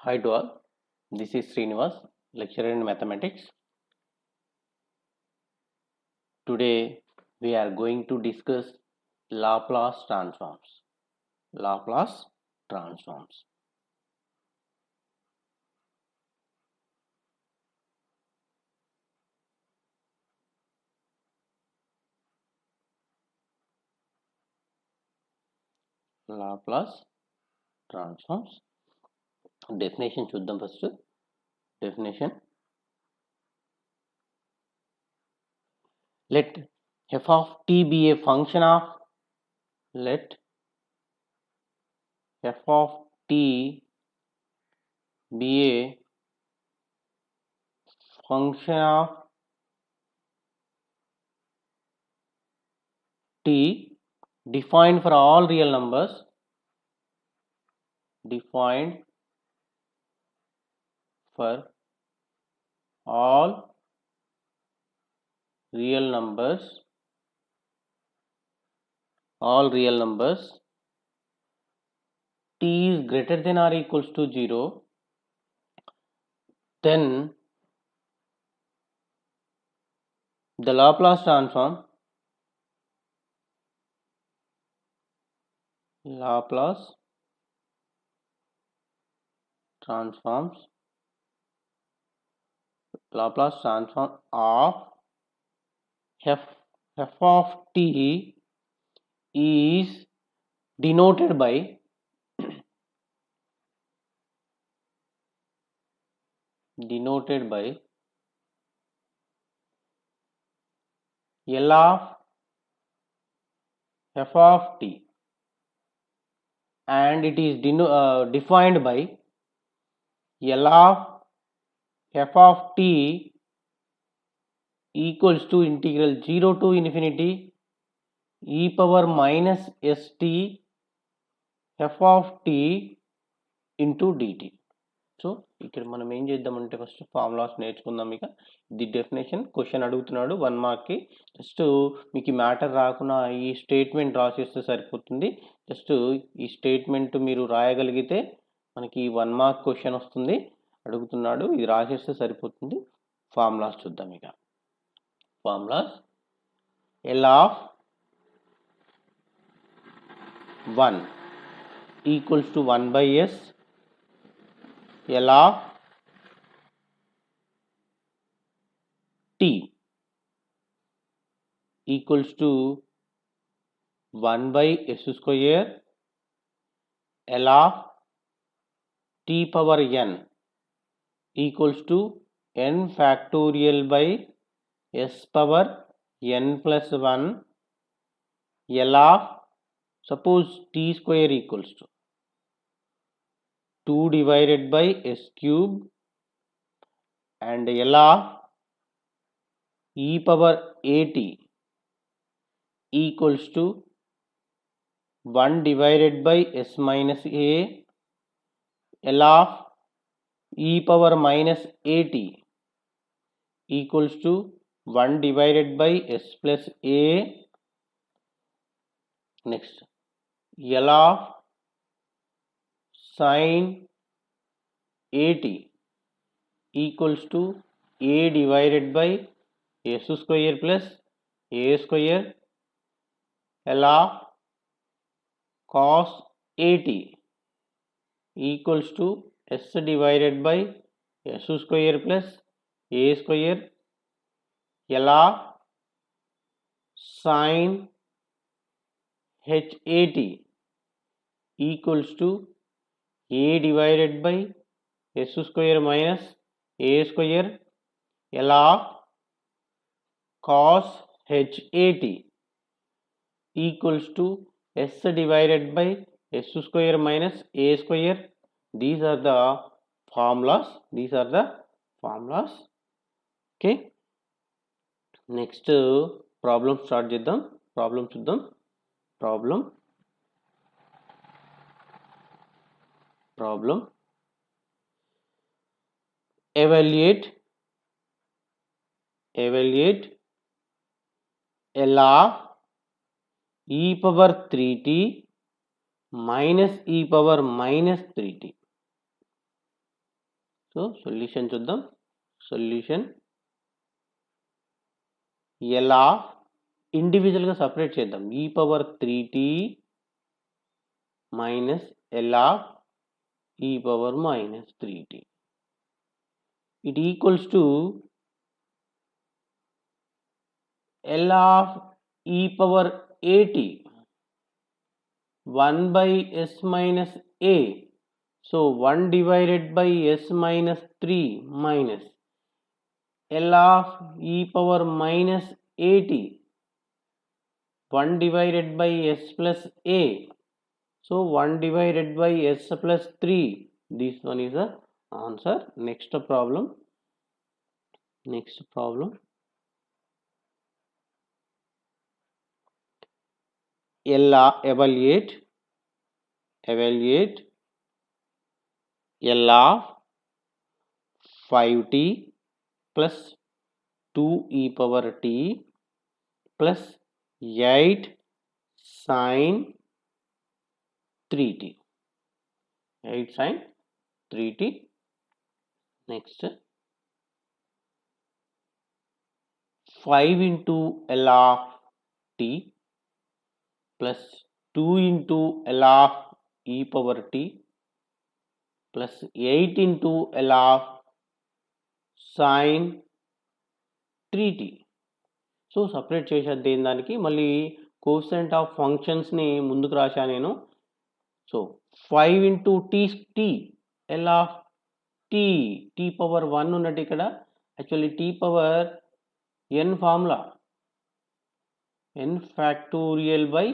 Hi to all, this is Srinivas, lecturer in mathematics. Today we are going to discuss Laplace transforms. Laplace transforms. Laplace transforms. Definition చూద్దాం first. Definition. Let f of t be a function of let f of t be a function of t defined for all real numbers, defined for all real numbers, t is greater than or equals to 0, then the Laplace transforms of f of t is denoted by L of f of t, and it is defined by L of f of t equals to integral 0 to infinity e power minus st f of t into dt. So ఇక్కడ మనం ఏం చేద్దామంటే first formulas నేర్చుకుందాం. ఇక ఇది definition question అడుగుతున్నాడు 1 మార్క్కి. Just మీకు ఈ మ్యాటర్ రాకుండా ఈ స్టేట్మెంట్ రాసేస్తే సరిపోతుంది. జస్ట్ ఈ స్టేట్మెంట్ మీరు రాయగలిగితే మనకి 1 మార్క్ క్వశ్చన్ వస్తుంది. అడుగుతున్నాడు, ఇది రాసేస్తే సరిపోతుంది. ఫార్ములాస్ చూద్దాం. ఇక formulas L of 1 equals to 1 by s, L of t equals to 1 by s square, L of t power n equals to n factorial by s power n plus 1, L of suppose t square equals to 2 divided by s cube, and L of e power at equals to 1 divided by s minus a, L of e power minus at equals to 1 divided by s plus a. Next, L of sin at equals to a divided by s square plus a square, L of cos at equals to s divided by s square plus a square, L of sin hat equals to a divided by s square minus a square, L of cos hat equals to s divided by s square minus a square. These are the formulas. Okay, next problem start చేద్దాం. Problem చూద్దాం. Problem evaluate L of e power 3t minus e power minus 3t. So solution చూద్దాం. Solution L of ఇండివిజువల్గా separate చేద్దాం. e⁻3t minus L of e⁻−3t. It equals to L of e⁻at 1 by s minus a. So 1 divided by s minus 3 minus L of e⁻−at 1 divided by s plus a. So 1 divided by s plus 3. This one is the answer. Next problem. Evaluate L of 5t plus 2e⁻t plus 8 sin 3t. 8 sin 3t. Next 5 into L of t plus 2 into L of e⁻t plus 8 into L of sin 3t. So separate చేసేది దానికి మళ్ళీ coefficient of ఫంక్షన్స్ని ముందుకు రాశా నేను. So 5 into t L of t⁻1 ఉన్నట్టు ఇక్కడ actually t⁻n formula n factorial by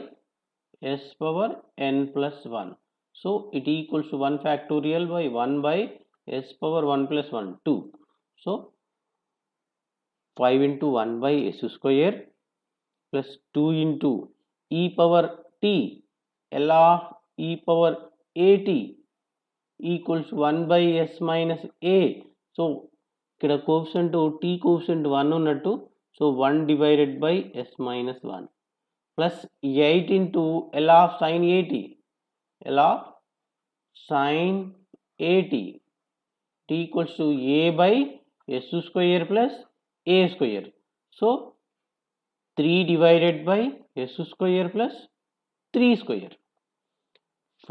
s⁻n plus 1. So it equals to 1 factorial by 1 by s⁻1 plus 1, 2. So 5 into 1 by s square plus 2 into e⁻t L of e⁻at equals 1 by s minus a. So ఇక్కడ coefficient t coefficient 1 ఉన్నట్టు. So 1 divided by s minus 1 plus 8 into L of sin 80. L of sin 80 t equals to a by s square plus a square. So 3 divided by s square plus 3 square.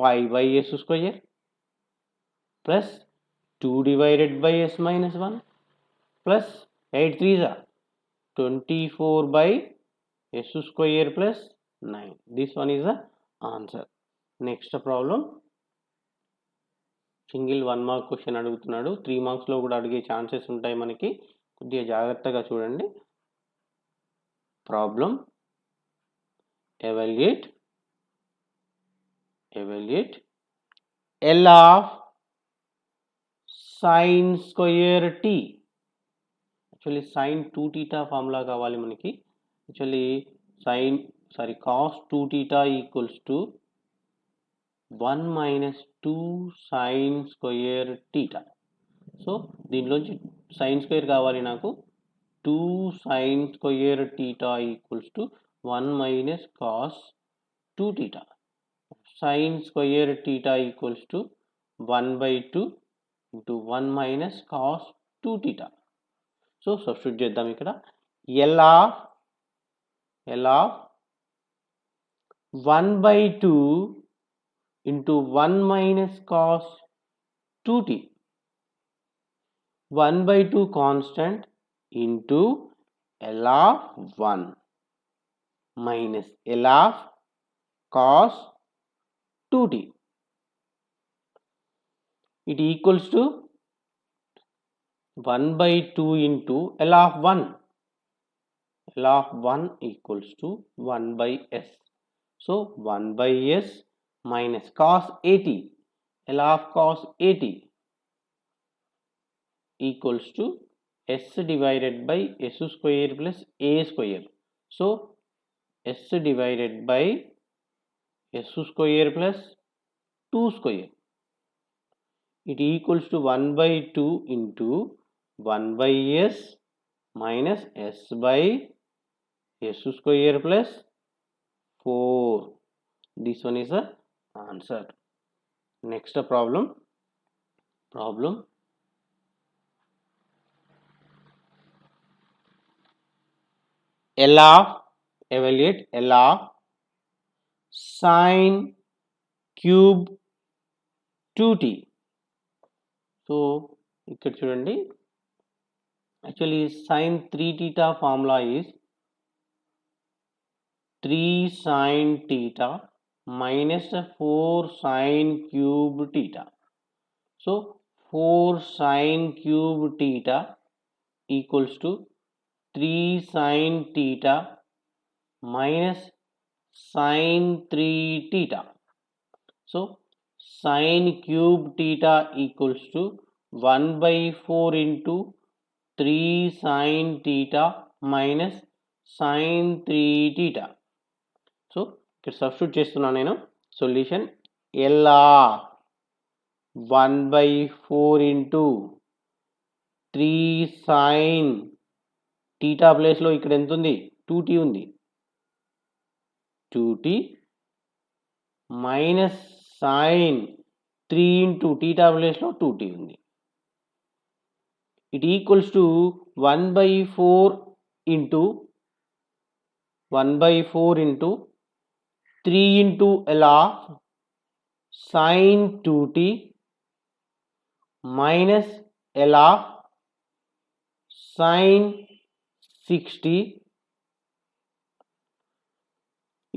5 by s square plus 2 divided by s minus 1 plus 8 3s are 24 by s square plus 9. This one is the answer. Next problem. Single 1 mark question అడుగుతున్నాడు. 3 మార్క్స్లో కూడా అడిగే chances ఉంటాయి మనకి. కొద్దిగా జాగ్రత్తగా చూడండి. Problem evaluate L of sin square t. Actually sin 2θ formula కావాలి మనకి. Actually cos 2θ equals to 1 minus 2 sin square theta. So దీనిలోంచి sin square కావాలి నాకు. 2 sin square theta equals to 1 minus cos 2 theta. Sin square theta equals to 1 by 2 into 1 minus cos 2 theta. So substitute చేద్దాం ఇక్కడ. L of 1 by 2 into 1 minus cos 2t. 1 by 2 constant into L of 1 minus L of cos 2t. It equals to 1 by 2 into L of 1. L of 1 equals to 1 by s. So 1 by s minus cos 80. L of cos 80 equals to s divided by s square plus a square. So s divided by s square plus 2 square. It equals to 1 by 2 into 1 by s minus s by s square plus 4. This one is the answer. Next problem L of, evaluate L of sine cube 2t. So ఇక్కడ చూడండి, actually sin 3 theta formula is 3 sin theta minus 4 sin cube theta. So 4 sin cube theta equals to 3 sin theta minus sin 3 theta. So sin cube theta equals to 1 by 4 into 3 sin theta minus sin 3 theta. So ఇక్కడ substitute చేస్తున్నాను నేను. Solution ఎలా 1 by 4 into 3 sin theta ప్లేస్లో ఇక్కడ ఎంత ఉంది, 2t ఉంది, 2t minus sin 3 into theta ప్లేస్లో 2t ఉంది. It equals to 1 by 4 into 3 into L of sin 2t minus L of sin 6t.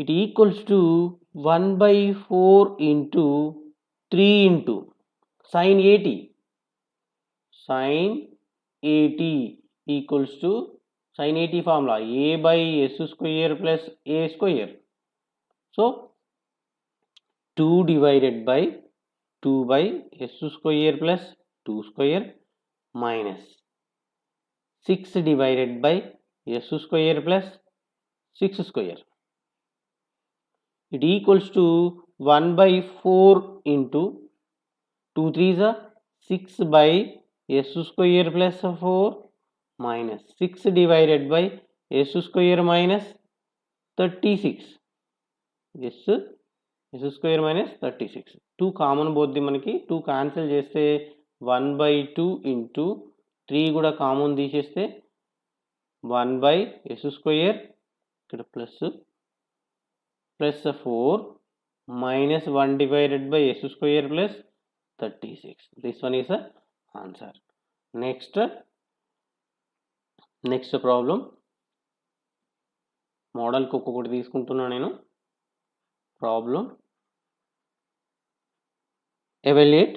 It equals to 1 by 4 into 3 into sin 80. Sin 80 equals to sin 80 formula a by s square plus a square. So 2 divided by 2 by s square plus 2 square minus 6 divided by s square plus 6 square. It equals to 1 by 4 into 2 3s are 6 by s square plus 4 minus 6 divided by s square minus 36. s square minus 36. 2 common పోద్ది మనకి, 2 cancel చేస్తే 1 by 2 into 3 కూడా common తీసేస్తే 1 by s square ఇక్కడ plus 4 minus 1 divided by s square plus 36. This one is the answer. Next problem. మోడల్కి ఒక్కొక్కటి తీసుకుంటున్నా నేను. Problem evaluate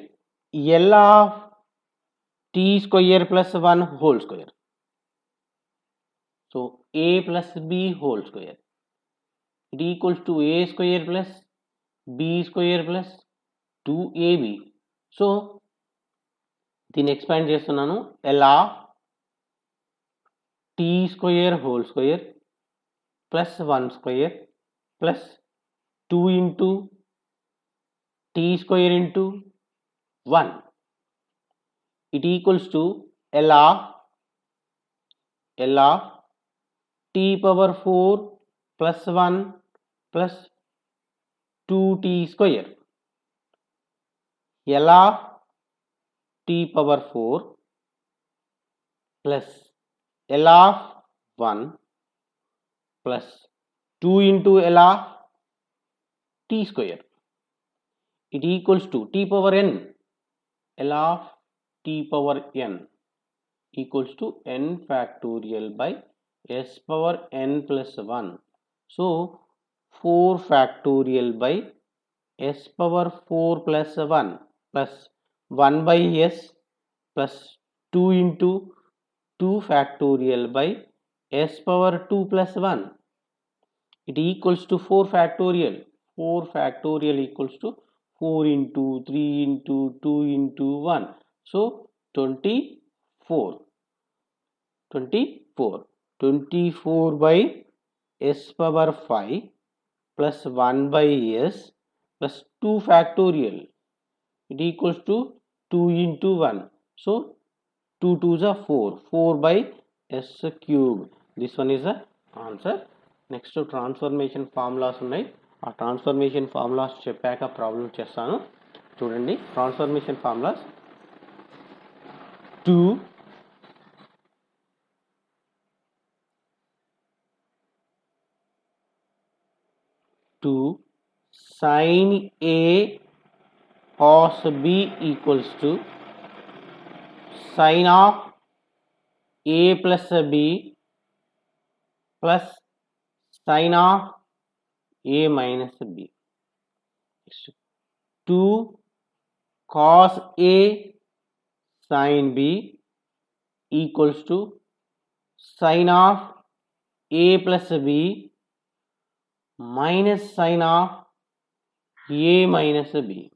L of t square plus 1 whole square. So a plus b whole square. It equals to a square plus b square plus 2ab. So దీన్ని expand చేస్తున్నాను. L of t square whole square plus 1 square plus 2 into t square into 1. It equals to L of t power 4 plus 1 plus 2t square. L of t power 4 plus L of 1 plus 2 into L of t square. It equals to t power n. L of t power n equals to n factorial by s power n plus 1. So 4 factorial by s power 4 plus 1 plus 1 by s plus 2 into 2 factorial by s power 2 plus 1. It equals to 4 factorial. 4 factorial equals to 4 into 3 into 2 into 1. So 24. 24 by s power 5 plus 1 by s plus 2 factorial. It equals to 2 into 1. So 2 2s are 4. 4 by s cube. This one is the answer. Next transformation formulas ఉన్నాయి. ఆ transformation formulas చెప్పాక problem చేస్తాను. చూడండి, transformation formulas 2 sin A cos B equals to sin of A plus B plus sin of A minus B. 2 cos A sin B equals to sin of A plus B minus sin of A minus B.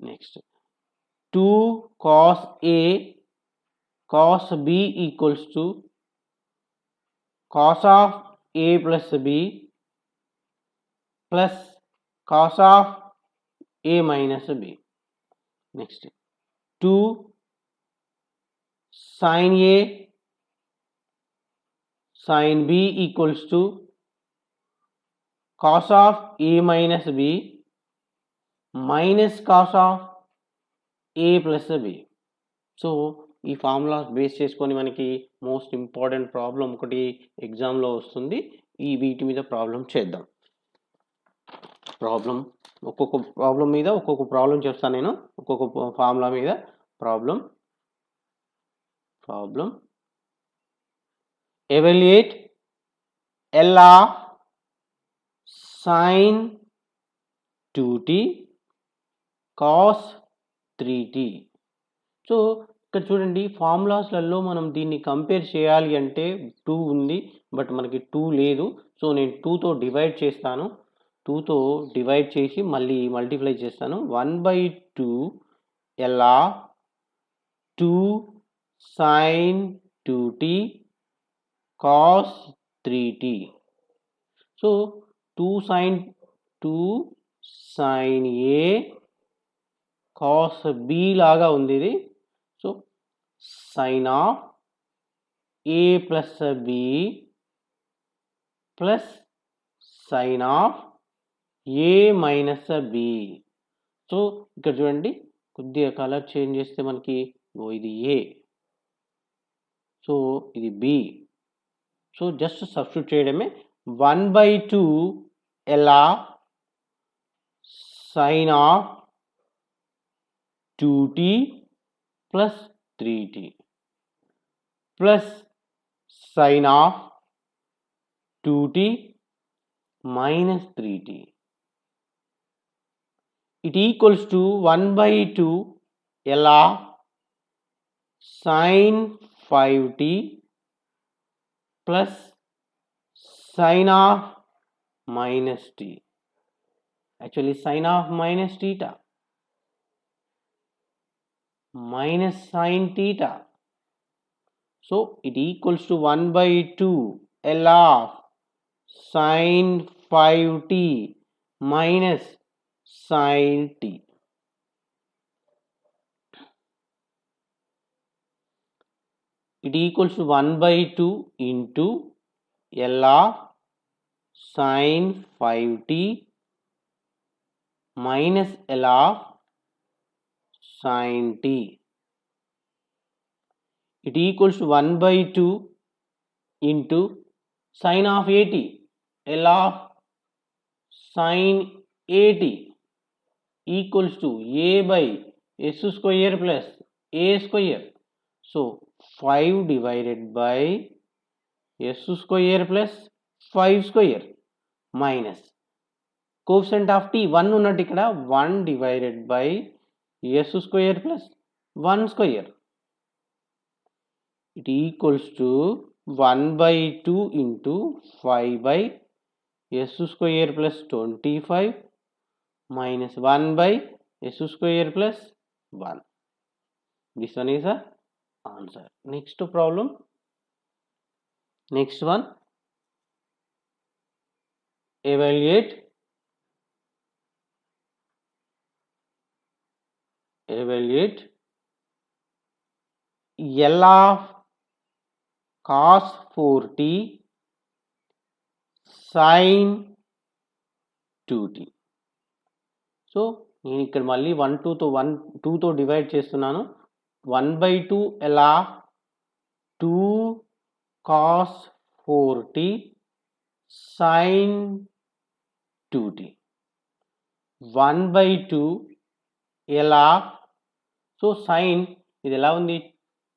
Next, 2 cos A cos B equals to cos of A plus B plus cos of A minus B. Next, 2 sin A sin B equals to cos of A minus B minus cos of A plus B. So ఈ formulas base చేసుకొని మనకి most important problem ఒకటి ఎగ్జామ్లో వస్తుంది. వీటి మీద problem చేద్దాం. ఒక్కొక్క ప్రాబ్లం మీద ఒక్కొక్క ప్రాబ్లం చేస్తాను నేను. ఒక్కొక్క ఫార్ములా మీద problem. Evaluate L of sin 2t cos 3t. So ఇక్కడ చూడండి, ఫార్ములాస్లలో మనం దీన్ని కంపేర్ చేయాలి అంటే 2 ఉంది, బట్ మనకి 2 లేదు. సో నేను 2తో డివైడ్ చేస్తాను. 2తో డివైడ్ చేసి మళ్ళీ మల్టిప్లై చేస్తాను. 1/2 L of 2 sin 2t cos 3t. So 2 sin A cos B లాగా ఉంది ఇది. So sin of A plus B plus sin of A minus B. So ఇక్కడ చూడండి, కొద్దిగా కలర్ చేంజ్ చేస్తే మనకి ఇది A, సో ఇది B. సో జస్ట్ సబ్స్టిట్యూట్ చేయడమే. 1/2 L of sin of 2t plus 3t plus sin of 2t minus 3t. It equals to 1/2 L of sin 5t plus sin of minus t. Actually sin of minus theta minus sin theta. So it equals to 1/2 L of sin 5t minus sin t. It equals to 1/2 into L of sin 5t minus L of sin t. It equals to 1/2 into sin of 80, L of sin 80 equals to A by S square plus A square. So 5 divided by S square plus 5 square minus coefficient of t 1 ఉన్నట్టు ఇక్కడ 1 divided by S square plus 1 square. It equals to 1/2 into 5 by S square plus 25 minus 1 by S square plus 1. This one is the answer. Next problem. Next one. Evaluate L of cos 4t sin 2t. So నేను ఇక్కడ మళ్ళీ 2తో divide చేస్తున్నాను. 1/2 L of 2 cos 4t sin 2t. 1/2 L of, so sine ఇది ఎలా ఉంది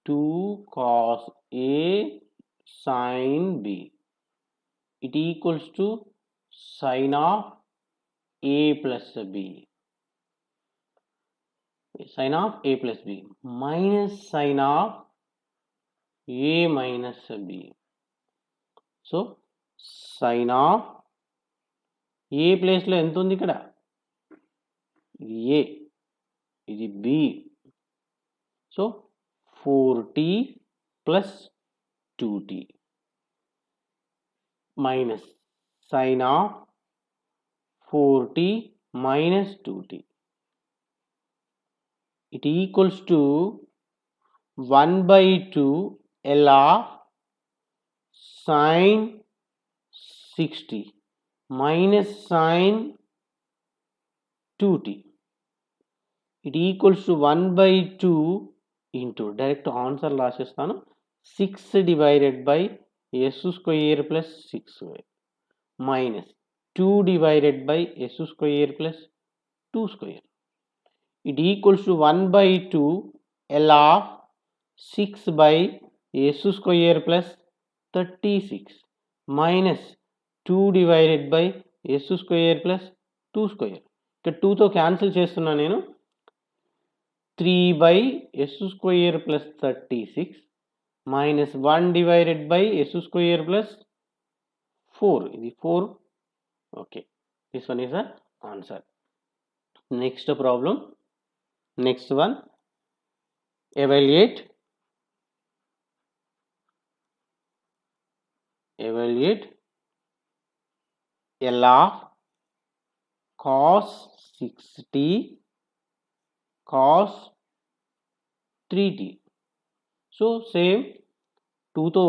2 cos A sin B, it equals to sin of A plus B, sin of A plus B minus sin of A minus B. So sin of A ప్లేస్లో ఎంత ఉంది ఇక్కడ, ఇది A, ఇది B, so 4t plus 2t minus sin of 4t minus 2t, it equals to 1/2 L of sin 60 minus sin 2t, it equals to 1/2 into direct answer రాసేస్తాను 6 divided by s square plus 6y minus 2 divided by s square plus 2 square, it equals to 1/2 L of 6 by s square plus 36 minus 2 divided by s square plus 2 square. ఇక్కడ 2తో cancel చేస్తున్నా నేను, 3 by s square plus 36 minus 1 divided by s square plus 4, ఇది 4, okay, this one is the answer. Next problem, next one, evaluate L of cos 6t cos 3t. So same 2తో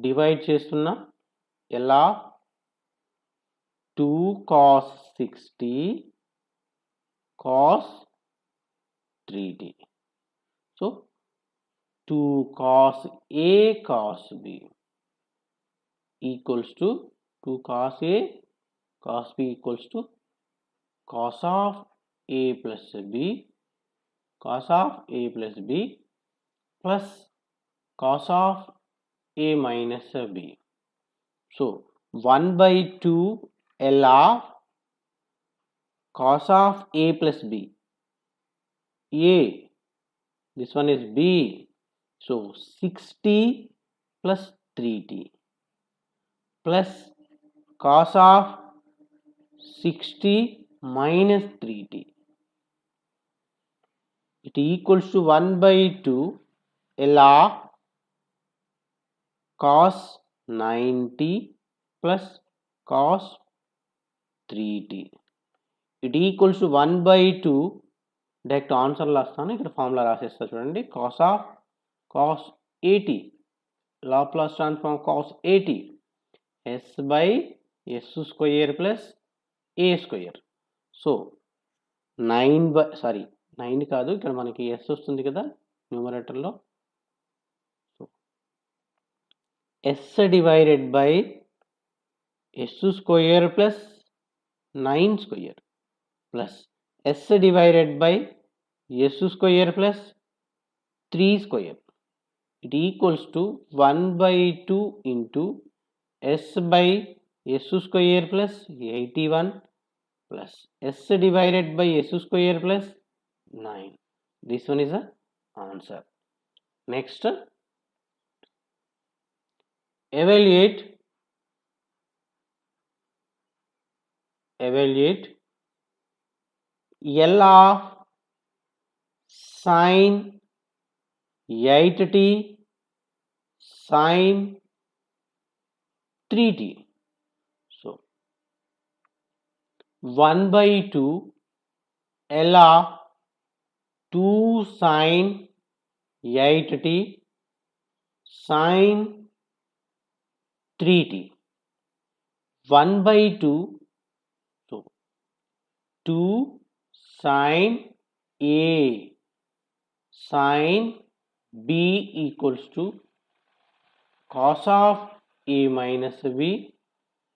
divide చేస్తున్నా, L of 2 cos 6t cos 3t, so 2 cos A cos B equals to 2 cos A cos B equals to cos of A plus B cos of A plus B plus cos of A minus B. So 1/2 L of cos of A plus B, A, this one is B, so 6t plus 3t plus cos of 60 minus 3t, it equals to 1/2 L of cos 90 plus cos 3t, it equals to 1/2, direct answer రాస్తాను, ఇక్కడ formula రాసేస్తా చూడండి, cos of cos 80 Laplace transform cos 80 s by s square plus a square. So 9 కాదు, ఇక్కడ మనకి s వస్తుంది కదా న్యూమరేటర్లో, so s divided by s square plus 9 square plus s divided by s square plus 3 square, it equals to 1/2 into s by s square plus 81 plus s divided by s square plus 9. This one is the answer. Next, evaluate L of sin 8t sin 3t. So 1/2 L of 2 sin 8t sin 3t, 1/2, so 2 sin A sin B equals to cos of A minus B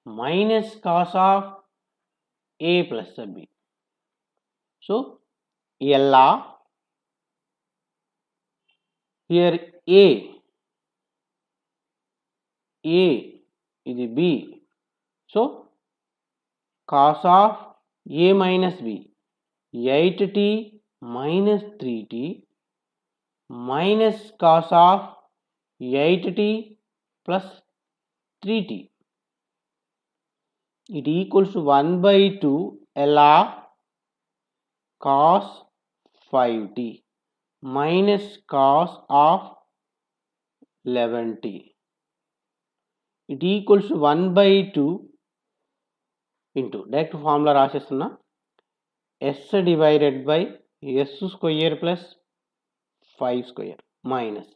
minus cos of A plus B. So LR, here A ఇది B, so cos of A minus B 8t minus 3t minus cos of 8t plus 3t, it equals to 1 by 2 LR cos 5t minus cos of 11t, it equals to 1 by 2 into direct formula రాసేస్తున్నా s divided by s square plus 5 square minus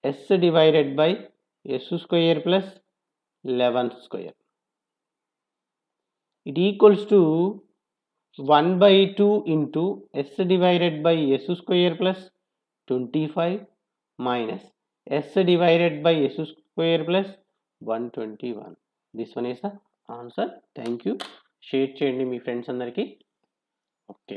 s divided by s square plus 11 square, it equals to 1 by 2 into s divided by s square plus 25 minus s divided by s square plus 121. This one is the answer. Thank you. Share చేయండి మీ friends అందరికీ. Okay.